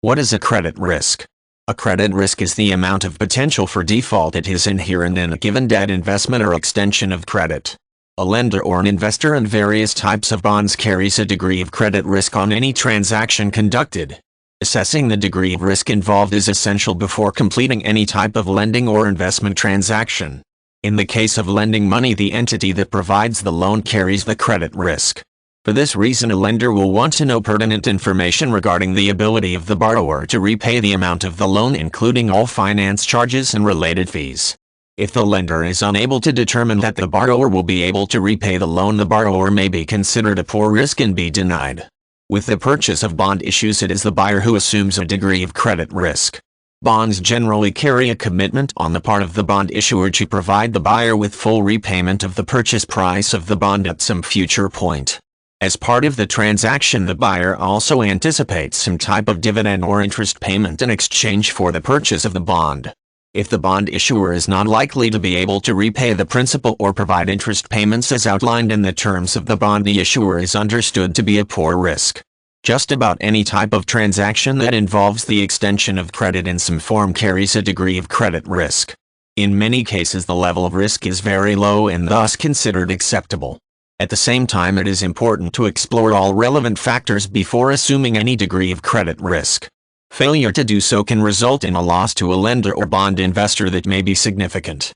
What is a credit risk? A credit risk is the amount of potential for default that is inherent in a given debt, investment, or extension of credit. A lender or an investor in various types of bonds carries a degree of credit risk on any transaction conducted. Assessing the degree of risk involved is essential before completing any type of lending or investment transaction. In the case of lending money, the entity that provides the loan carries the credit risk. For this reason, a lender will want to know pertinent information regarding the ability of the borrower to repay the amount of the loan, including all finance charges and related fees. If the lender is unable to determine that the borrower will be able to repay the loan, the borrower may be considered a poor risk and be denied. With the purchase of bond issues, it is the buyer who assumes a degree of credit risk. Bonds generally carry a commitment on the part of the bond issuer to provide the buyer with full repayment of the purchase price of the bond at some future point. As part of the transaction, the buyer also anticipates some type of dividend or interest payment in exchange for the purchase of the bond. If the bond issuer is not likely to be able to repay the principal or provide interest payments as outlined in the terms of the bond, the issuer is understood to be a poor risk. Just about any type of transaction that involves the extension of credit in some form carries a degree of credit risk. In many cases, the level of risk is very low and thus considered acceptable. At the same time, it is important to explore all relevant factors before assuming any degree of credit risk. Failure to do so can result in a loss to a lender or bond investor that may be significant.